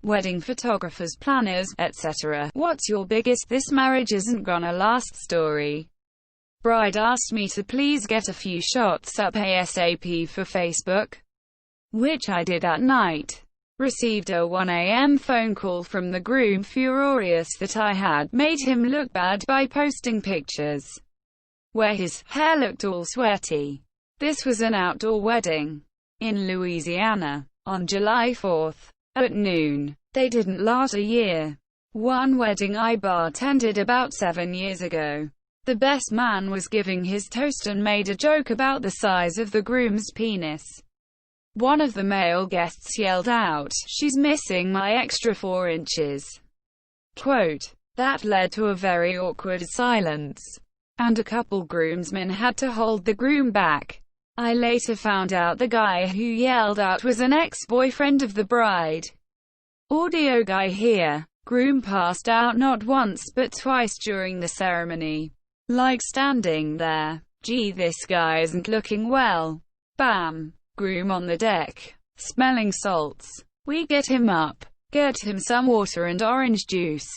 wedding photographers, planners, etc. What's your biggest "this marriage isn't gonna last" story? Bride asked me to please get a few shots up ASAP for Facebook, which I did that night. Received a 1 a.m. phone call from the groom, furious that I had made him look bad by posting pictures where his hair looked all sweaty. This was an outdoor wedding in Louisiana on July 4th at noon. They didn't last a year. One wedding I bartended about 7 years ago. The best man was giving his toast and made a joke about the size of the groom's penis. One of the male guests yelled out, "She's missing my extra 4 inches." Quote. That led to a very awkward silence, and a couple groomsmen had to hold the groom back. I later found out the guy who yelled out was an ex-boyfriend of the bride. Audio guy here. Groom passed out not once but twice during the ceremony. Like standing there. Gee, this guy isn't looking well. Bam. Groom on the deck, smelling salts. We get him up. Get him some water and orange juice.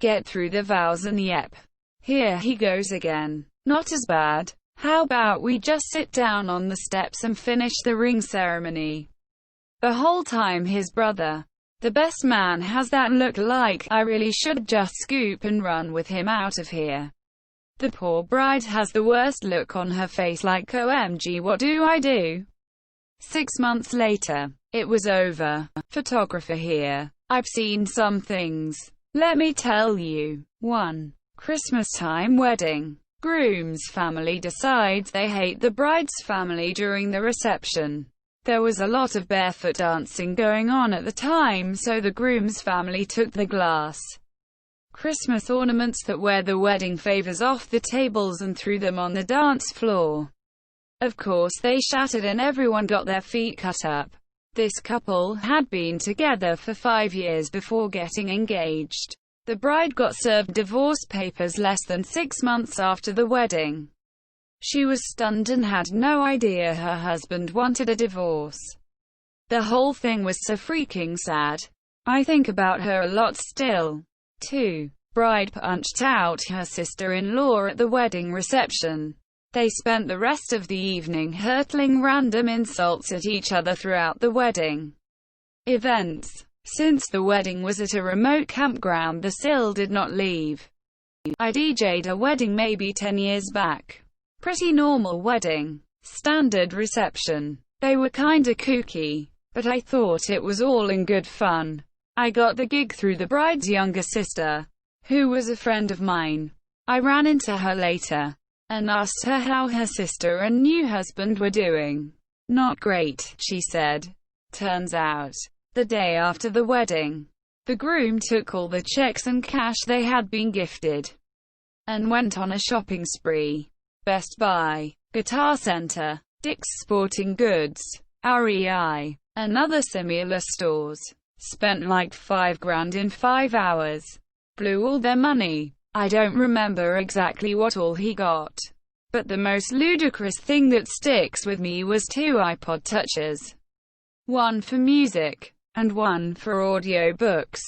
Get through the vows and yep. Here he goes again. Not as bad. How about we just sit down on the steps and finish the ring ceremony? The whole time his brother, the best man, has that look like, I really should just scoop and run with him out of here. The poor bride has the worst look on her face, like OMG, what do I do? 6 months later, it was over. Photographer here. I've seen some things. Let me tell you. 1. Christmas time wedding. Groom's family decides they hate the bride's family during the reception. There was a lot of barefoot dancing going on at the time, so the groom's family took the glass Christmas ornaments that wear the wedding favors off the tables and threw them on the dance floor. Of course they shattered and everyone got their feet cut up. This couple had been together for 5 years before getting engaged. The bride got served divorce papers less than 6 months after the wedding. She was stunned and had no idea her husband wanted a divorce. The whole thing was so freaking sad. I think about her a lot still. 2. Bride punched out her sister-in-law at the wedding reception. They spent the rest of the evening hurtling random insults at each other throughout the wedding events. Since the wedding was at a remote campground, the Sill did not leave. I DJ'd a wedding maybe 10 years back. Pretty normal wedding. Standard reception. They were kinda kooky, but I thought it was all in good fun. I got the gig through the bride's younger sister, who was a friend of mine. I ran into her later and asked her how her sister and new husband were doing. Not great, she said. Turns out, the day after the wedding, the groom took all the checks and cash they had been gifted and went on a shopping spree. Best Buy, Guitar Center, Dick's Sporting Goods, REI, and other similar stores. Spent like $5,000 in 5 hours. Blew all their money. I don't remember exactly what all he got, but the most ludicrous thing that sticks with me was 2 iPod Touches. One for music, and one for audio books.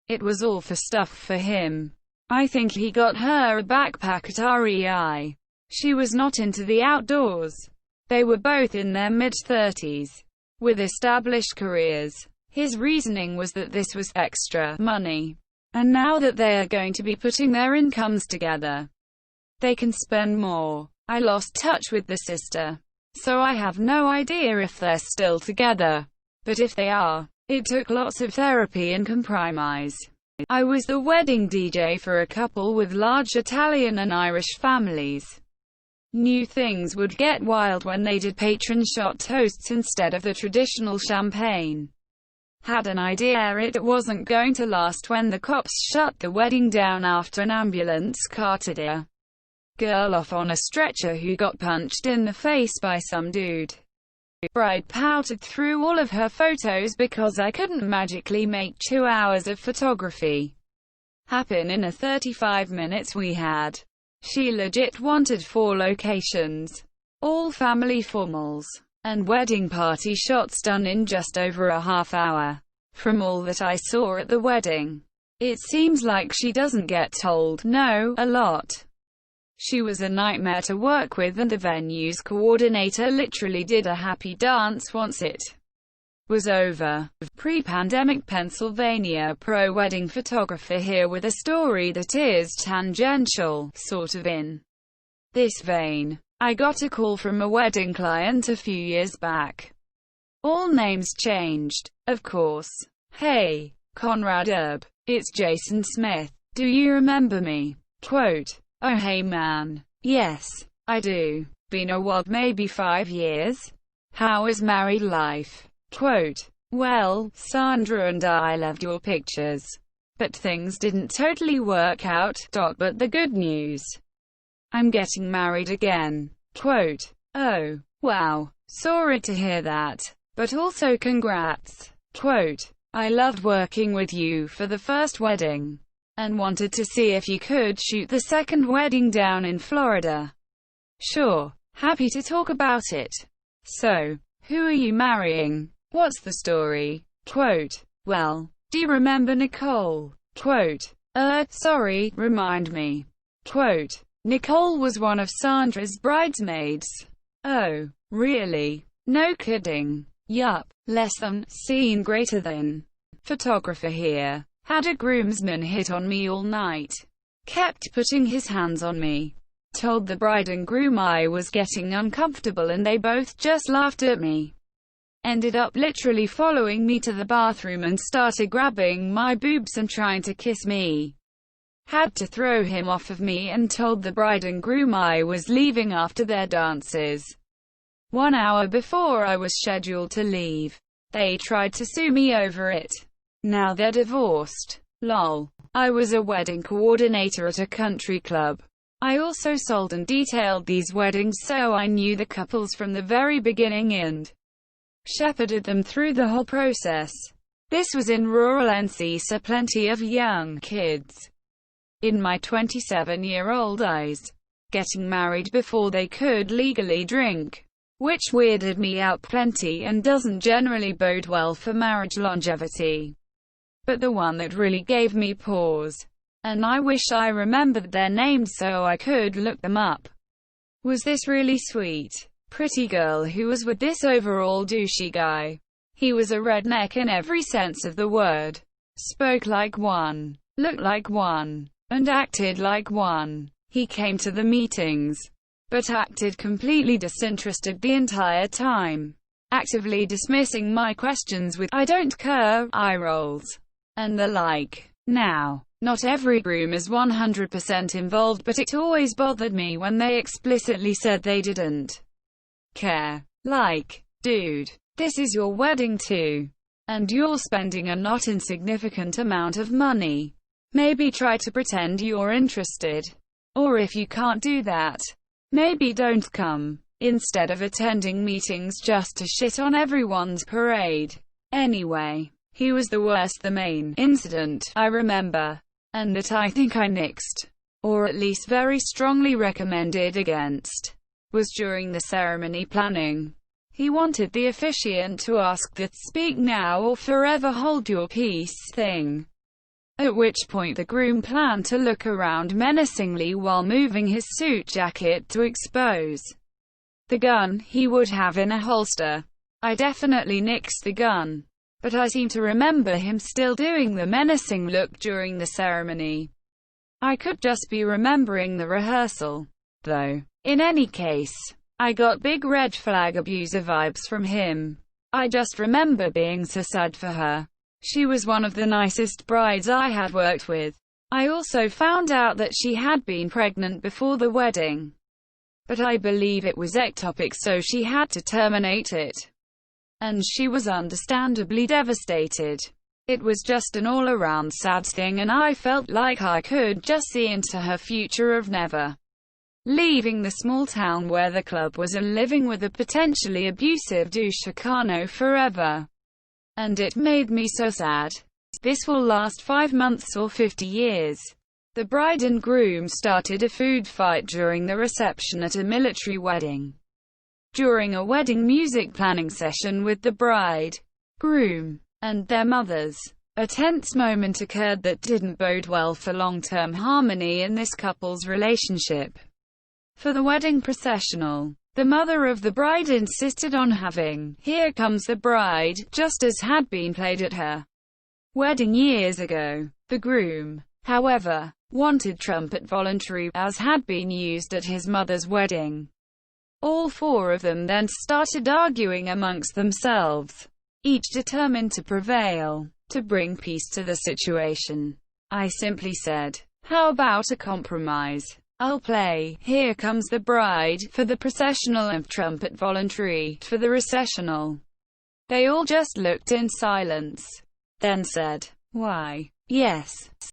It was all for stuff for him. I think he got her a backpack at REI. She was not into the outdoors. They were both in their mid-30s, with established careers. His reasoning was that this was extra money, and now that they are going to be putting their incomes together, they can spend more. I lost touch with the sister, so I have no idea if they're still together. But if they are, it took lots of therapy and compromise. I was the wedding DJ for a couple with large Italian and Irish families. Knew things would get wild when they did patron shot toasts instead of the traditional champagne. Had an idea it wasn't going to last when the cops shut the wedding down after an ambulance carted a girl off on a stretcher who got punched in the face by some dude. Bride pouted through all of her photos because I couldn't magically make 2 hours of photography happen in a 35 minutes we had. She legit wanted 4 locations, all family formals, and wedding party shots done in just over a half hour. From all that I saw at the wedding, it seems like she doesn't get told no a lot. She was a nightmare to work with, and the venue's coordinator literally did a happy dance once it was over. Pre-pandemic Pennsylvania pro wedding photographer here with a story that is tangential, sort of in this vein. I got a call from a wedding client a few years back. All names changed, of course. Hey, Conrad Erb. It's Jason Smith. Do you remember me? Quote. Oh hey man. Yes, I do. Been a while, maybe 5 years. How is married life? Quote. Well, Sandra and I loved your pictures, but things didn't totally work out. But the good news, I'm getting married again. Quote. Oh, wow. Sorry to hear that, but also congrats. Quote. I loved working with you for the first wedding, and wanted to see if you could shoot the second wedding down in Florida. Sure. Happy to talk about it. So, who are you marrying? What's the story? Quote. Well, do you remember Nicole? Quote. Sorry, remind me. Quote. Nicole was one of Sandra's bridesmaids. Oh, really? No kidding. Yup. Less than, seen greater than. Photographer here. Had a groomsman hit on me all night. Kept putting his hands on me. Told the bride and groom I was getting uncomfortable and they both just laughed at me. Ended up literally following me to the bathroom and started grabbing my boobs and trying to kiss me. Had to throw him off of me and told the bride and groom I was leaving after their dances. 1 hour before I was scheduled to leave. They tried to sue me over it. Now they're divorced. Lol. I was a wedding coordinator at a country club. I also sold and detailed these weddings, so I knew the couples from the very beginning and shepherded them through the whole process. This was in rural NC, so plenty of young kids. In my 27-year-old eyes, getting married before they could legally drink, which weirded me out plenty and doesn't generally bode well for marriage longevity. But the one that really gave me pause, and I wish I remembered their names so I could look them up, was this really sweet, pretty girl who was with this overall douchey guy. He was a redneck in every sense of the word. Spoke like one, looked like one, and acted like one. He came to the meetings, but acted completely disinterested the entire time, actively dismissing my questions with "I don't care" eye rolls, and the like. Now, not every groom is 100% involved, but it always bothered me when they explicitly said they didn't care. Like, dude, this is your wedding too, and you're spending a not insignificant amount of money. Maybe try to pretend you're interested. Or if you can't do that, maybe don't come, instead of attending meetings just to shit on everyone's parade. Anyway, he was the worst. The main incident I remember, and that I think I nixed, or at least very strongly recommended against, was during the ceremony planning. He wanted the officiant to ask the "speak now or forever hold your peace" thing, at which point the groom planned to look around menacingly while moving his suit jacket to expose the gun he would have in a holster. I definitely nixed the gun, but I seem to remember him still doing the menacing look during the ceremony. I could just be remembering the rehearsal, though. In any case, I got big red flag abuser vibes from him. I just remember being so sad for her. She was one of the nicest brides I had worked with. I also found out that she had been pregnant before the wedding, but I believe it was ectopic, so she had to terminate it. And she was understandably devastated. It was just an all-around sad thing, and I felt like I could just see into her future of never leaving the small town where the club was and living with a potentially abusive douche Chicano forever. And it made me so sad. This will last 5 months or 50 years. The bride and groom started a food fight during the reception at a military wedding. During a wedding music planning session with the bride, groom, and their mothers. A tense moment occurred that didn't bode well for long-term harmony in this couple's relationship. For the wedding processional, the mother of the bride insisted on having "Here Comes the Bride," just as had been played at her wedding years ago. The groom, however, wanted trumpet voluntary, as had been used at his mother's wedding. All four of them then started arguing amongst themselves, each determined to prevail, to bring peace to the situation. I simply said, "How about a compromise? I'll play 'Here Comes the Bride' for the processional and trumpet voluntary for the recessional." They all just looked in silence, then said, "Why, yes."